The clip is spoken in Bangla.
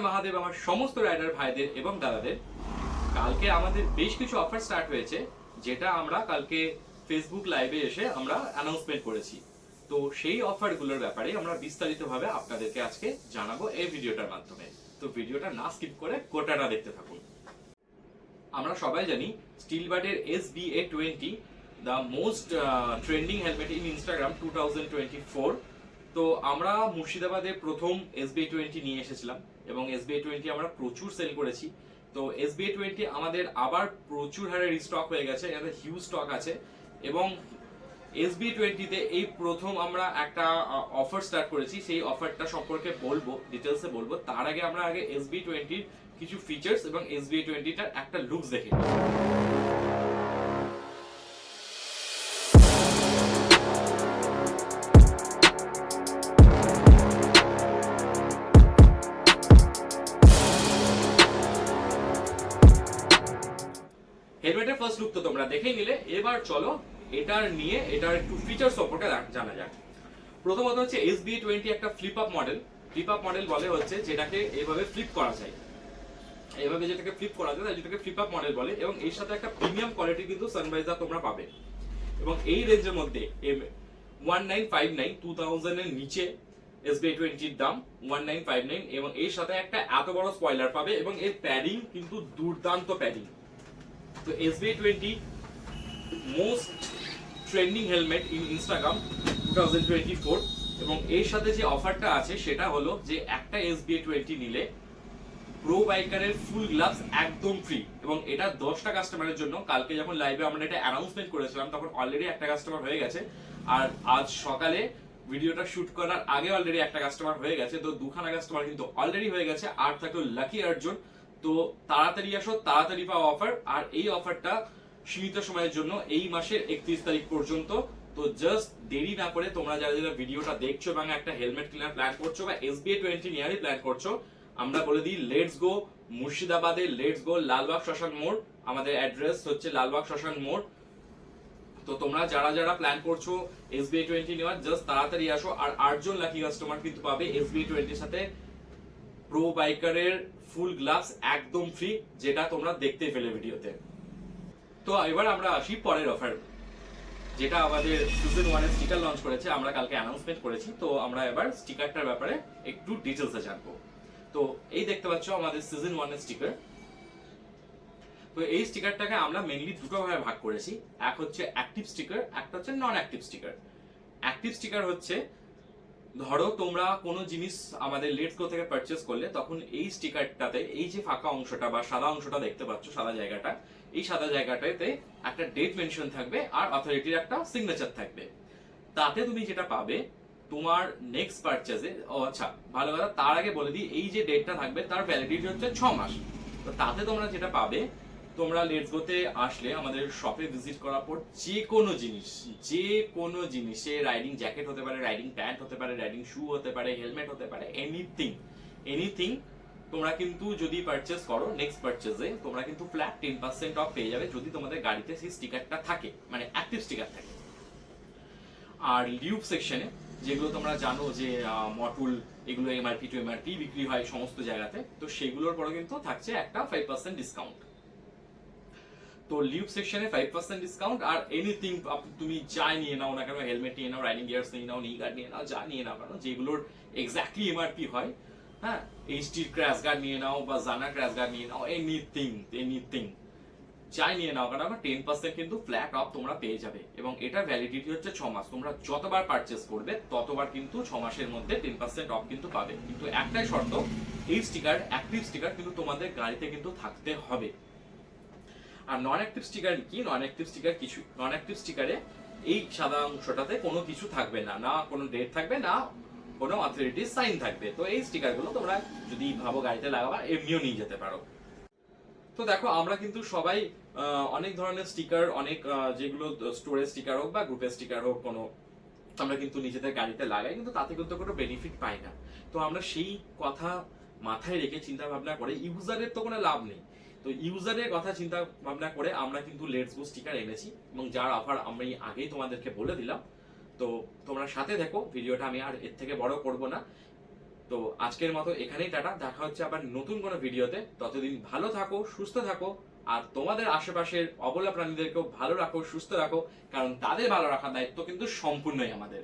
মহাদেব আমার সমস্ত রাইডার ভাইদের এবং দাদাদের। কালকে আমাদের বেশ কিছু অফার স্টার্ট হয়েছে, যেটা আমরা কালকে ফেসবুক লাইভে এসে আমরা অ্যানাউন্সমেন্ট করেছি। তো সেই অফারগুলোর ব্যাপারে আমরা বিস্তারিতভাবে আপনাদেরকে আজকে জানাবো এই ভিডিওটার মাধ্যমে। তো ভিডিওটা না স্কিপ করে গোটাটা দেখতে থাকুন। আমরা সবাই জানি স্টিলবার্ডের SBA20 the most trending helmet in Instagram 2024। তো আমরা মুর্শিদাবাদে প্রথম SBA20 নিয়ে এসেছিলাম এবং SBA20 আমরা প্রচুর সেল করেছি। তো SBA20 আমাদের আবার প্রচুর হারে রিস্টক হয়ে গেছে, এখানে হিউজ স্টক আছে। এবং SBA20 তে এই প্রথম আমরা একটা অফার স্টার্ট করেছি, সেই অফারটা সম্পর্কে বলবো, ডিটেলসে বলবো। তার আগে আমরা SBA20 কিছু ফিচার্স এবং SBA20টার একটা লুকস দেখে নিই। হেলমেটের ফার্স্ট লুক তো তোমরা দেখেই নিলে, এবার চলো এটার একটু ফিচার সম্পর্কে জানা যাক। প্রথমত হচ্ছে SBA20 একটা flip up model. Flip up model বলে হচ্ছে যেটাকে এভাবে ফ্লিপ করা যায়, এভাবে যেটাকে ফ্লিপ করা যায় যেটাকে ফ্লিপ আপ মডেল বলে। এবং এর সাথে একটা প্রিমিয়াম কোয়ালিটি কিন্তু সানভাইজার তোমরা পাবে। এবং এই রেঞ্জের মধ্যে 1959 এর নিচে SBA20 এর দাম 1959, এবং এর সাথে একটা এত বড় স্পয়লার পাবে এবং এর প্যাডিং কিন্তু দুর্দান্ত প্যাডিং। তো SBA20 most trending helmet in Instagram 2024। এবং এর সাথে যে অফারটা আছে সেটা হলো যে একটা SBA20 নিলে প্রো বাইকারের ফুল গ্লাভস একদম ফ্রি। এবং এটা 10টা কাস্টমারের জন্য। কালকে যখন লাইভে আমরা এটা অ্যানাউন্সমেন্ট করেছিলাম তখন অলরেডি একটা কাস্টমার হয়ে গেছে, আর আজ সকালে ভিডিওটা শুট করার আগে অলরেডি একটা কাস্টমার হয়ে গেছে। তো দুখানা কাস্টমার কিন্তু অলরেডি হয়ে গেছে, আর থাকলো লাকি আর্জুন। তো তাড়াতাড়ি আসো, তাড়াতাড়ি পাও অফার। আর এই অফারটা সীমিত সময়ের জন্য, এই মাসের 31 তারিখ পর্যন্ত। তো জাস্ট দেরি না করে তোমরা যারা যারা ভিডিওটা দেখছো এবং একটা হেলমেট কেনার প্ল্যান করছো বা SBA20 নেওয়ারই প্ল্যান করছো, আমরা বলে দিই লেটস গো মুর্শিদাবাদে, লেটস গো লালবাগ শ্মশান মোড়। আমাদের অ্যাড্রেস হচ্ছে লালবাগ শ্মশান মোড়। তো তোমরা যারা যারা প্ল্যান করছো SBA20 নেওয়ার, জাস্ট তাড়াতাড়ি আসো। আর 8 জন লাকি কাস্টমার কিন্তু পাবে SBA20 এর সাথে প্রো বাইকারের ফুল গ্লাভস একদম ফ্রি, যেটা তোমরা দেখতে পেলে ভিডিওতে। তো এবার আমরা আসি পরের অফার, যেটা আমাদের সিজন 1 এর স্টিকার লঞ্চ করেছে, আমরা কালকে অ্যানাউন্সমেন্ট করেছি। তো আমরা এবার স্টিকারটার ব্যাপারে একটু ডিটেইলসে জানবো। তো এই দেখতে পাচ্ছ আমাদের সিজন 1 এর স্টিকার। তো এই স্টিকারটাকে আমরা মেইনলি দুটো ভাবে ভাগ করেছি, এক হচ্ছে অ্যাক্টিভ স্টিকার, একটা হচ্ছে নন অ্যাক্টিভ স্টিকার। অ্যাক্টিভ স্টিকার হচ্ছে, ধরো তোমরা কোনো জিনিস আমাদের লেটস গো থেকে পারচেজ করলে, তখন এই স্টিকারটাতে এই যে ফাঁকা অংশটা বা সাদা অংশটা দেখতে পাচ্ছ, সাদা জায়গাটা, এই সাদা জায়গাটাতে একটা ডেট মেনশন থাকবে আর অথরিটির একটা সিগনেচার থাকবে। তাতে তুমি যেটা পাবে তোমার নেক্সট পারচেজে, আচ্ছা ভালো কথা, তার আগে বলে দিই এই যে ডেটটা থাকবে তার ভ্যালিডিটি হচ্ছে 6 মাস। তো তাতে তোমরা যেটা পাবে, তোমরা লেটস গোতে আসলে আমাদের শপে ভিজিট করার পর যে কোনো জিনিস, সে রাইডিং জ্যাকেট হতে পারে, রাইডিং প্যান্ট হতে পারে, রাইডিং শু হতে পারে, হেলমেট হতে পারে, এনিথিং তোমরা কিন্তু যদি পারচেজ করো, নেক্সট পারচেজে তোমরা কিন্তু ফ্ল্যাট 10% অফ পেয়ে যাবে, যদি তোমাদের গাড়িতে সেই স্টিকারটা থাকে, মানে অ্যাক্টিভ স্টিকার থাকে। আর লিউব সেকশনে, যেগুলো তোমরা জানো যে মটুল, এগুলো MRP টু MRP বিক্রি হয় সমস্ত জায়গাতে, তো সেগুলোর পরে কিন্তু থাকছে একটা 5% ডিসকাউন্ট। তো লিউব সেকশনে 5% ডিসকাউন্ট। আর এনিথিং তুমি যাই নিয়ে নাও না কেন, হেলমেট নিয়ে নাও, রাইডিং গিয়ার্স নিয়ে নাও, নি গার্ড নিয়ে নাও, যা নিয়ে নাও কেন, যেগুলোর এক্স্যাক্টলি MRP হয়, হ্যাঁ, এইচটি ক্র্যাশ গার্ড নিয়ে নাও বা জানা ক্র্যাশ গার্ড নিয়ে নাও, এনিথিং যাই নিয়ে নাও কেন, 10% কিন্তু ফ্ল্যাট অফ তোমরা পেয়ে যাবে। এবং এটা ভ্যালিডিটি হচ্ছে 6 মাস। তোমরা যতবার পারচেস করবে ততবার কিন্তু 6 মাসের মধ্যে 10% অফ কিন্তু পাবে। কিন্তু একটাই শর্ত, এই স্টিকার, অ্যাক্টিভ স্টিকার কিন্তু তোমাদের গাড়িতে কিন্তু থাকতে হবে। আর নন অ্যাক্টিভ স্টিকার কি? নন অ্যাক্টিভ স্টিকারে এই সাদা অংশটাতে কোনো কিছু থাকবে না, না কোনো ডেট থাকবে, না কোনো অথরিটির সাইন থাকবে। তো এই স্টিকারগুলো তোমরা যদি ভাবো গাড়িতে লাগাবা, এমনিও নিয়ে যেতে পারো। তো দেখো, আমরা কিন্তু সবাই অনেক ধরনের স্টিকার, অনেক যেগুলো স্টোরেজ স্টিকার হোক বা গ্রুপের স্টিকার হোক, কোনো আমরা কিন্তু নিজেদের গাড়িতে লাগাই, কিন্তু তাতে কিন্তু কোনো বেনিফিট পাই না। তো আমরা সেই কথা মাথায় রেখে চিন্তা ভাবনা করে, ইউজারের তো কোনো লাভ নেই, তো ইউজারের কথা চিন্তা ভাবনা করে আমরা কিন্তু লেটস গো স্টিকার এনেছি, এবং যার অফার আমি আগেই তোমাদেরকে বলে দিলাম। তো তোমরা সাথে দেখো ভিডিওটা, আমি আর এর থেকে বড় করব না। তো আজকের মতো এখানেই টাটা, দেখা হচ্ছে আবার নতুন কোনো ভিডিওতে। ততদিন ভালো থাকো, সুস্থ থাকো, আর তোমাদের আশেপাশের অবলা প্রাণীদেরকেও ভালো রাখো, সুস্থ রাখো, কারণ তাদের ভালো রাখার দায়িত্ব কিন্তু সম্পূর্ণই আমাদের।